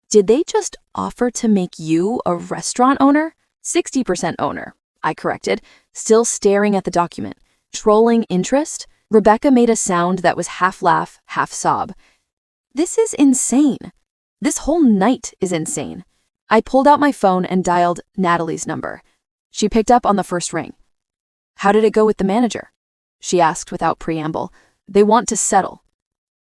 "did they just offer to make you a restaurant owner?" 60% owner, I corrected, still staring at the document. "Trolling interest?" Rebecca made a sound that was half laugh, half sob. "This is insane. This whole night is insane." I pulled out my phone and dialed Natalie's number. She picked up on the first ring. "How did it go with the manager?" she asked without preamble. "They want to settle.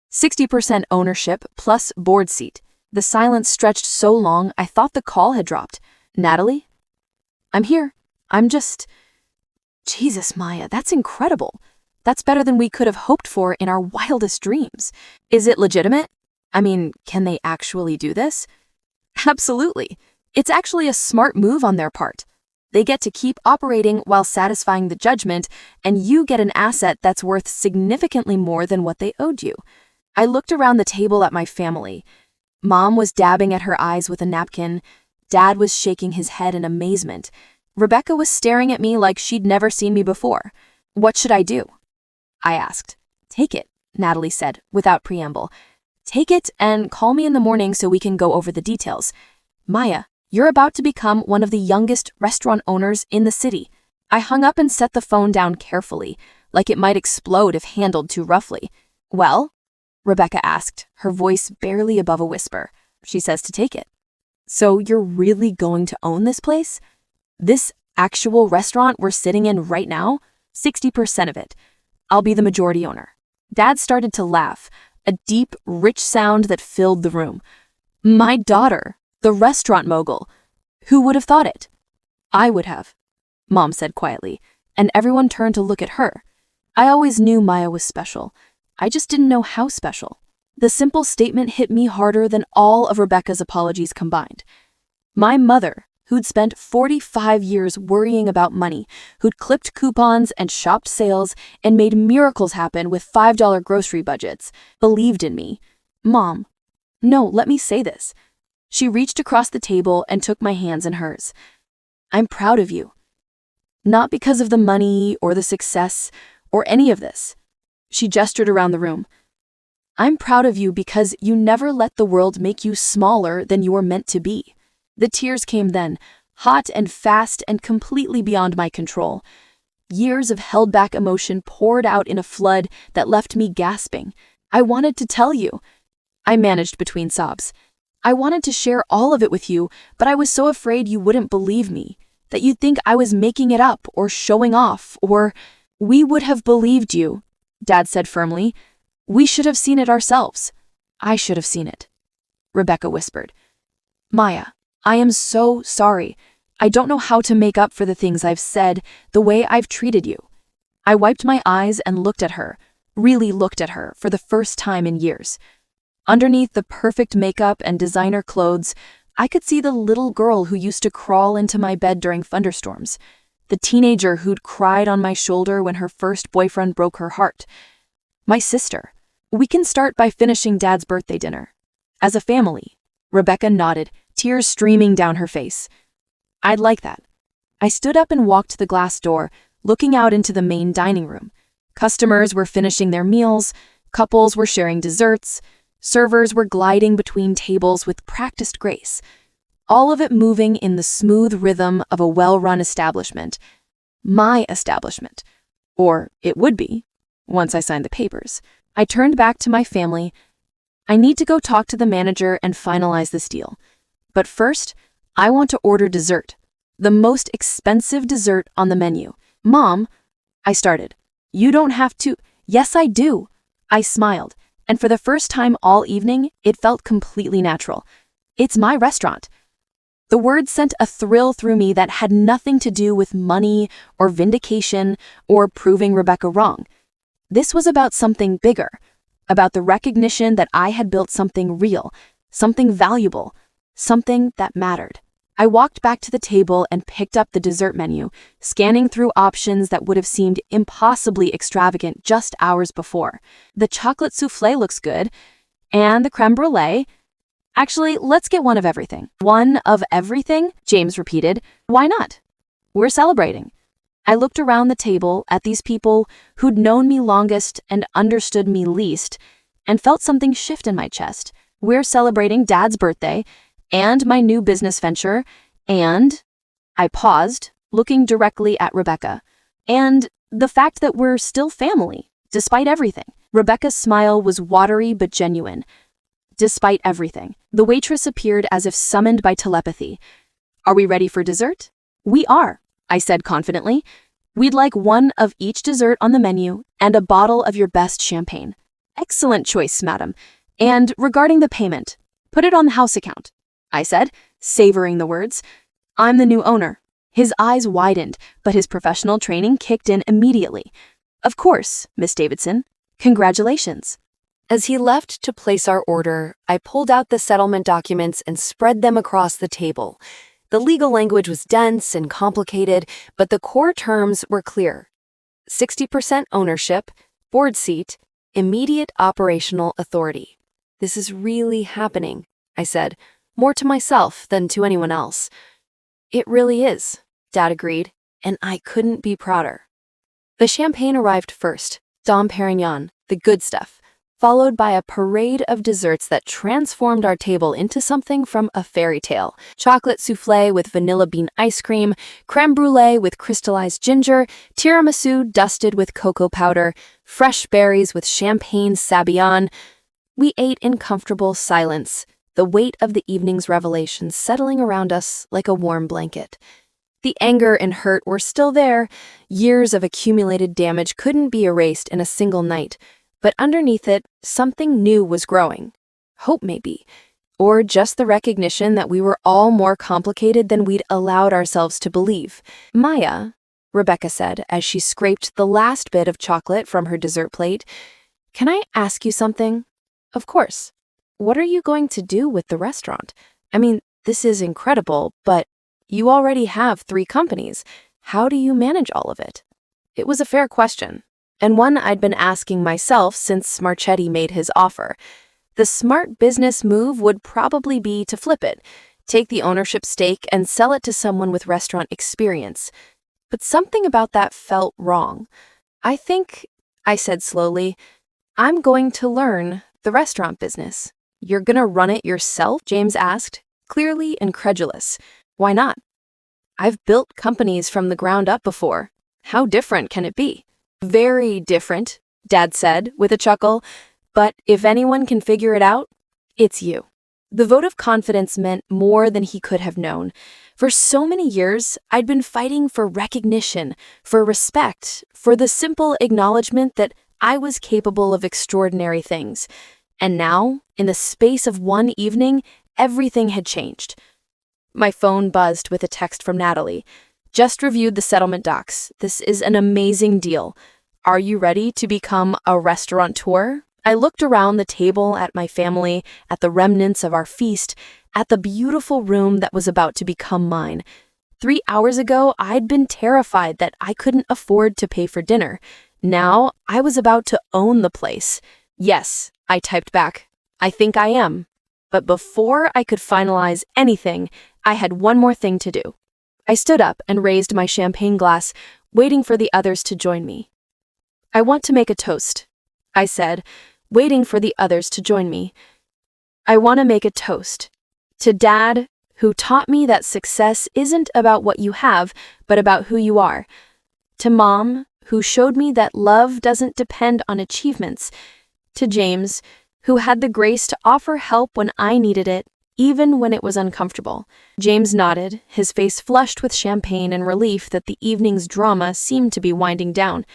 60% ownership plus board seat." The silence stretched so long I thought the call had dropped. "Natalie?" "I'm here. I'm just..." "Jesus, Maya, that's incredible. That's better than we could have hoped for in our wildest dreams. Is it legitimate? I mean, can they actually do this?" "Absolutely. It's actually a smart move on their part. They get to keep operating while satisfying the judgment, and you get an asset that's worth significantly more than what they owed you." I looked around the table at my family. Mom was dabbing at her eyes with a napkin. Dad was shaking his head in amazement. Rebecca was staring at me like she'd never seen me before. "What should I do?" I asked. "Take it," Natalie said, without preamble. "Take it and call me in the morning so we can go over the details. Maya, you're about to become one of the youngest restaurant owners in the city." I hung up and set the phone down carefully, like it might explode if handled too roughly. "Well?" Rebecca asked, her voice barely above a whisper. "She says to take it." "So you're really going to own this place? This actual restaurant we're sitting in right now? 60% of it. I'll be the majority owner." Dad started to laugh, a deep, rich sound that filled the room. "My daughter, the restaurant mogul. Who would have thought it?" "I would have," Mom said quietly, and everyone turned to look at her. I always knew Maya was special. I just didn't know how special. The simple statement hit me harder than all of Rebecca's apologies combined. My mother, who'd spent 45 years worrying about money, who'd clipped coupons and shopped sales and made miracles happen with $5 grocery budgets, believed in me. "Mom, no, let me say this." She reached across the table and took my hands in hers. "I'm proud of you. Not because of the money or the success or any of this." She gestured around the room. "I'm proud of you because you never let the world make you smaller than you were meant to be." The tears came then, hot and fast and completely beyond my control. Years of held-back emotion poured out in a flood that left me gasping. "I wanted to tell you," I managed between sobs. "I wanted to share all of it with you, but I was so afraid you wouldn't believe me, that you'd think I was making it up or showing off, or—" "We would have believed you," Dad said firmly. "We should have seen it ourselves." "I should have seen it," Rebecca whispered. "Maya, I am so sorry. I don't know how to make up for the things I've said, the way I've treated you." I wiped my eyes and looked at her, really looked at her for the first time in years. Underneath the perfect makeup and designer clothes, I could see the little girl who used to crawl into my bed during thunderstorms, the teenager who'd cried on my shoulder when her first boyfriend broke her heart. My sister. "We can start by finishing Dad's birthday dinner. As a family." Rebecca nodded, tears streaming down her face. "I'd like that." I stood up and walked to the glass door, looking out into the main dining room. Customers were finishing their meals, couples were sharing desserts, servers were gliding between tables with practiced grace. All of it moving in the smooth rhythm of a well-run establishment. My establishment. Or it would be, once I signed the papers. I turned back to my family. "I need to go talk to the manager and finalize this deal. But first, I want to order dessert. The most expensive dessert on the menu." "Mom," I started. "You don't have to—" "Yes, I do." I smiled, and for the first time all evening, it felt completely natural. "It's my restaurant." The word sent a thrill through me that had nothing to do with money or vindication or proving Rebecca wrong. This was about something bigger, about the recognition that I had built something real, something valuable, something that mattered. I walked back to the table and picked up the dessert menu, scanning through options that would have seemed impossibly extravagant just hours before. "The chocolate souffle looks good, and the creme brulee. Actually, let's get one of everything." "One of everything?" James repeated. "Why not? We're celebrating." I looked around the table at these people who'd known me longest and understood me least, and felt something shift in my chest. We're celebrating Dad's birthday, and my new business venture, and— I paused, looking directly at Rebecca. "And the fact that we're still family, despite everything." Rebecca's smile was watery but genuine. "Despite everything." The waitress appeared as if summoned by telepathy. "Are we ready for dessert?" "We are," I said confidently. "We'd like one of each dessert on the menu and a bottle of your best champagne." "Excellent choice, madam. And regarding the payment, put it on the house account," I said, savoring the words. "I'm the new owner." His eyes widened, but his professional training kicked in immediately. "Of course, Miss Davidson. Congratulations." As he left to place our order, I pulled out the settlement documents and spread them across the table. The legal language was dense and complicated, but the core terms were clear. 60% ownership, board seat, immediate operational authority. "This is really happening," I said, more to myself than to anyone else. It really is, Dad agreed, and I couldn't be prouder. The champagne arrived first, Dom Perignon, the good stuff, followed by a parade of desserts that transformed our table into something from a fairy tale. Chocolate soufflé with vanilla bean ice cream, creme brulee with crystallized ginger, tiramisu dusted with cocoa powder, fresh berries with champagne sabayon. We ate in comfortable silence, the weight of the evening's revelations settling around us like a warm blanket. The anger and hurt were still there. Years of accumulated damage couldn't be erased in a single night. But underneath it, something new was growing. Hope, maybe. Or just the recognition that we were all more complicated than we'd allowed ourselves to believe. Maya, Rebecca said as she scraped the last bit of chocolate from her dessert plate, "Can I ask you something?" "Of course. What are you going to do with the restaurant? I mean, this is incredible, but you already have 3 companies. How do you manage all of it?" It was a fair question, and one I'd been asking myself since Marchetti made his offer. The smart business move would probably be to flip it, take the ownership stake and sell it to someone with restaurant experience. But something about that felt wrong. I think, I said slowly, "I'm going to learn the restaurant business." "You're gonna run it yourself?" James asked, clearly incredulous. "Why not?" "I've built companies from the ground up before. How different can it be?" "Very different," Dad said with a chuckle. "But if anyone can figure it out, it's you." The vote of confidence meant more than he could have known. For so many years, I'd been fighting for recognition, for respect, for the simple acknowledgement that I was capable of extraordinary things. And now, in the space of one evening, everything had changed. My phone buzzed with a text from Natalie. "Just reviewed the settlement docs. This is an amazing deal. Are you ready to become a restaurateur?" I looked around the table at my family, at the remnants of our feast, at the beautiful room that was about to become mine. 3 hours ago, I'd been terrified that I couldn't afford to pay for dinner. Now, I was about to own the place. "Yes," I typed back. "I think I am." But before I could finalize anything, I had one more thing to do. I stood up and raised my champagne glass, waiting for the others to join me. "I want to make a toast," I said, waiting for the others to join me. "I want to make a toast to Dad, who taught me that success isn't about what you have, but about who you are. To Mom, who showed me that love doesn't depend on achievements. To James, who had the grace to offer help when I needed it, even when it was uncomfortable." James nodded, his face flushed with champagne and relief that the evening's drama seemed to be winding down.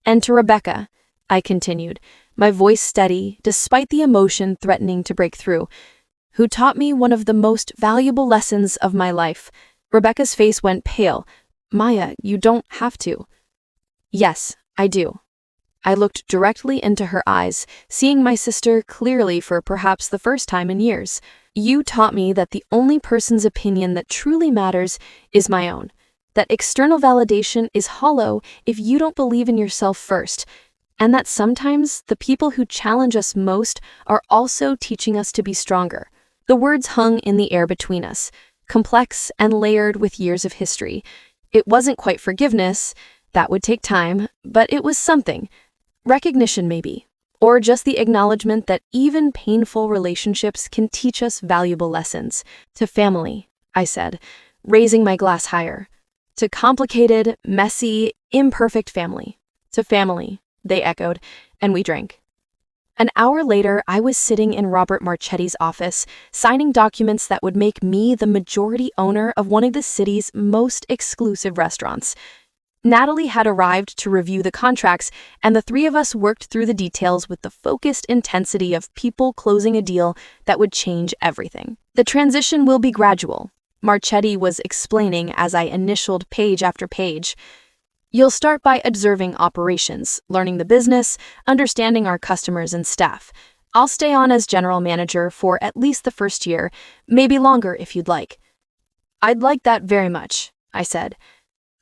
"And to Rebecca," I continued, my voice steady despite the emotion threatening to break through, "who taught me one of the most valuable lessons of my life." Rebecca's face went pale. "Maya, you don't have to." "Yes, I do." I looked directly into her eyes, seeing my sister clearly for perhaps the first time in years. "You taught me that the only person's opinion that truly matters is my own. That external validation is hollow if you don't believe in yourself first. And that sometimes the people who challenge us most are also teaching us to be stronger." The words hung in the air between us, complex and layered with years of history. It wasn't quite forgiveness, that would take time, but it was something. Recognition, maybe. Or just the acknowledgement that even painful relationships can teach us valuable lessons. "To family," I said, raising my glass higher. "To complicated, messy, imperfect family." "To family," they echoed, and we drank. An hour later, I was sitting in Robert Marchetti's office, signing documents that would make me the majority owner of one of the city's most exclusive restaurants. Natalie had arrived to review the contracts, and the 3 of us worked through the details with the focused intensity of people closing a deal that would change everything. "The transition will be gradual," Marchetti was explaining as I initialed page after page. "You'll start by observing operations, learning the business, understanding our customers and staff. I'll stay on as general manager for at least the first year, maybe longer if you'd like." "I'd like that very much," I said.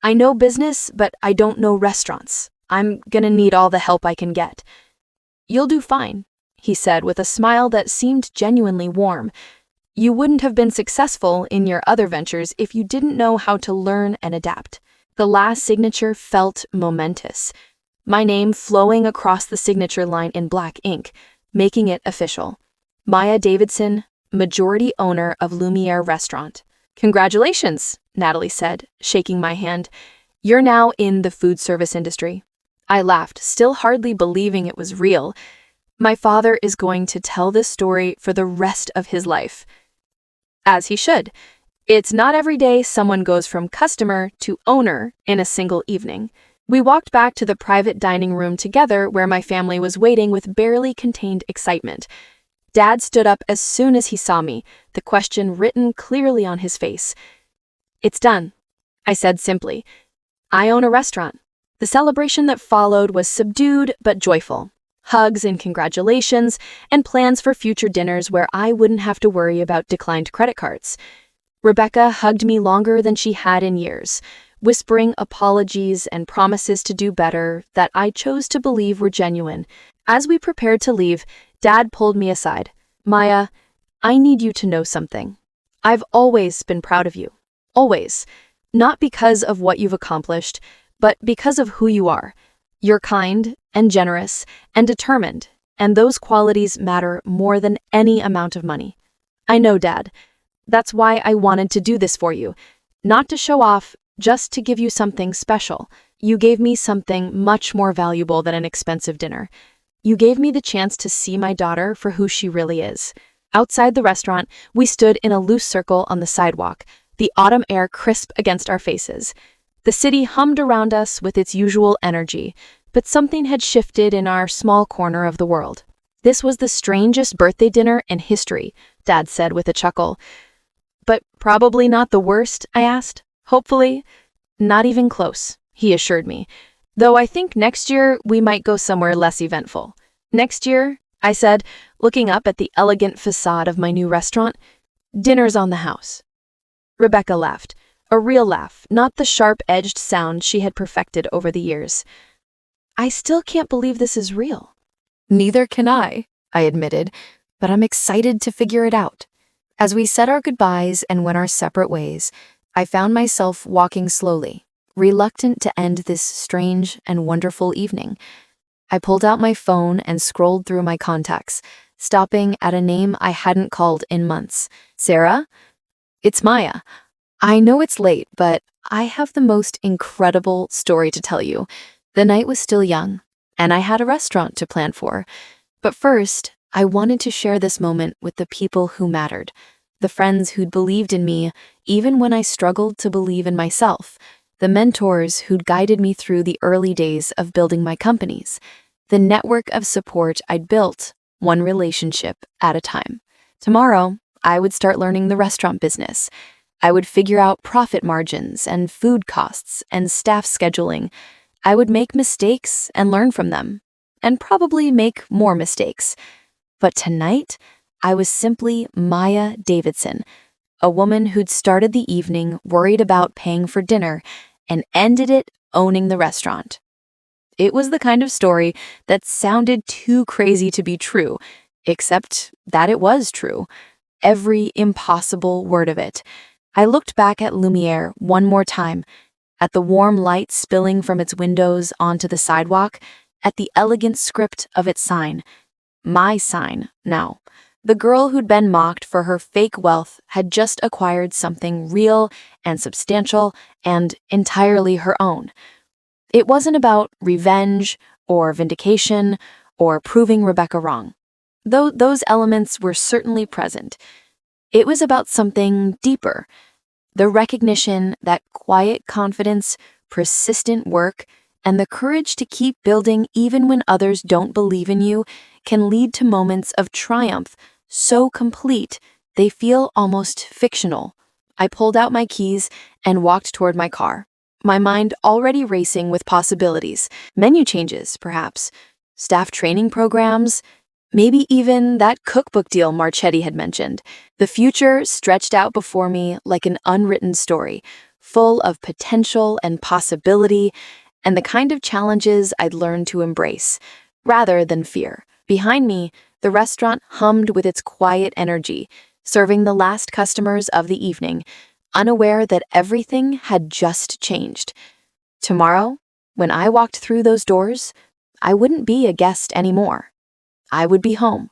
"I know business, but I don't know restaurants. I'm gonna need all the help I can get." "You'll do fine," he said with a smile that seemed genuinely warm. You wouldn't have been successful in your other ventures if you didn't know how to learn and adapt. The last signature felt momentous, my name flowing across the signature line in black ink, making it official. Maya Davidson, majority owner of Lumière restaurant. Congratulations, Natalie said, shaking my hand. You're now in the food service industry. I laughed, still hardly believing it was real. My father is going to tell this story for the rest of his life. As he should. It's not every day someone goes from customer to owner in a single evening. We walked back to the private dining room together where my family was waiting with barely contained excitement. Dad stood up as soon as he saw me, the question written clearly on his face. It's done, I said simply. I own a restaurant. The celebration that followed was subdued but joyful. Hugs and congratulations, and plans for future dinners where I wouldn't have to worry about declined credit cards. Rebecca hugged me longer than she had in years, whispering apologies and promises to do better that I chose to believe were genuine. As we prepared to leave, Dad pulled me aside. Maya, I need you to know something. I've always been proud of you. Always. Not because of what you've accomplished, but because of who you are. You're kind and generous and determined, and those qualities matter more than any amount of money. I know, Dad. That's why I wanted to do this for you. Not to show off, just to give you something special. You gave me something much more valuable than an expensive dinner. You gave me the chance to see my daughter for who she really is. Outside the restaurant, we stood in a loose circle on the sidewalk, the autumn air crisp against our faces. The city hummed around us with its usual energy, but something had shifted in our small corner of the world. This was the strangest birthday dinner in history, Dad said with a chuckle. But probably not the worst, I asked. Hopefully, not even close, he assured me. Though I think next year we might go somewhere less eventful. Next year, I said, looking up at the elegant facade of my new restaurant, dinner's on the house. Rebecca laughed, a real laugh, not the sharp-edged sound she had perfected over the years. I still can't believe this is real. Neither can I admitted, but I'm excited to figure it out. As we said our goodbyes and went our separate ways, I found myself walking slowly, reluctant to end this strange and wonderful evening. I pulled out my phone and scrolled through my contacts, stopping at a name I hadn't called in months. Sarah? It's Maya. I know it's late, but I have the most incredible story to tell you. The night was still young, and I had a restaurant to plan for. But first, I wanted to share this moment with the people who mattered, the friends who'd believed in me even when I struggled to believe in myself, the mentors who'd guided me through the early days of building my companies, the network of support I'd built, one relationship at a time. Tomorrow, I would start learning the restaurant business. I would figure out profit margins and food costs and staff scheduling. I would make mistakes and learn from them, and probably make more mistakes. But tonight, I was simply Maya Davidson, a woman who'd started the evening worried about paying for dinner and ended it owning the restaurant. It was the kind of story that sounded too crazy to be true, except that it was true. Every impossible word of it. I looked back at Lumière one more time, at the warm light spilling from its windows onto the sidewalk, at the elegant script of its sign. My sign, now. The girl who'd been mocked for her fake wealth had just acquired something real and substantial and entirely her own. It wasn't about revenge or vindication or proving Rebecca wrong, though those elements were certainly present. It was about something deeper, the recognition that quiet confidence, persistent work, and the courage to keep building even when others don't believe in you can lead to moments of triumph so complete they feel almost fictional. I pulled out my keys and walked toward my car, my mind already racing with possibilities, menu changes, perhaps, staff training programs, maybe even that cookbook deal Marchetti had mentioned. The future stretched out before me like an unwritten story, full of potential and possibility, and the kind of challenges I'd learned to embrace, rather than fear. Behind me, the restaurant hummed with its quiet energy, serving the last customers of the evening, unaware that everything had just changed. Tomorrow, when I walked through those doors, I wouldn't be a guest anymore. I would be home,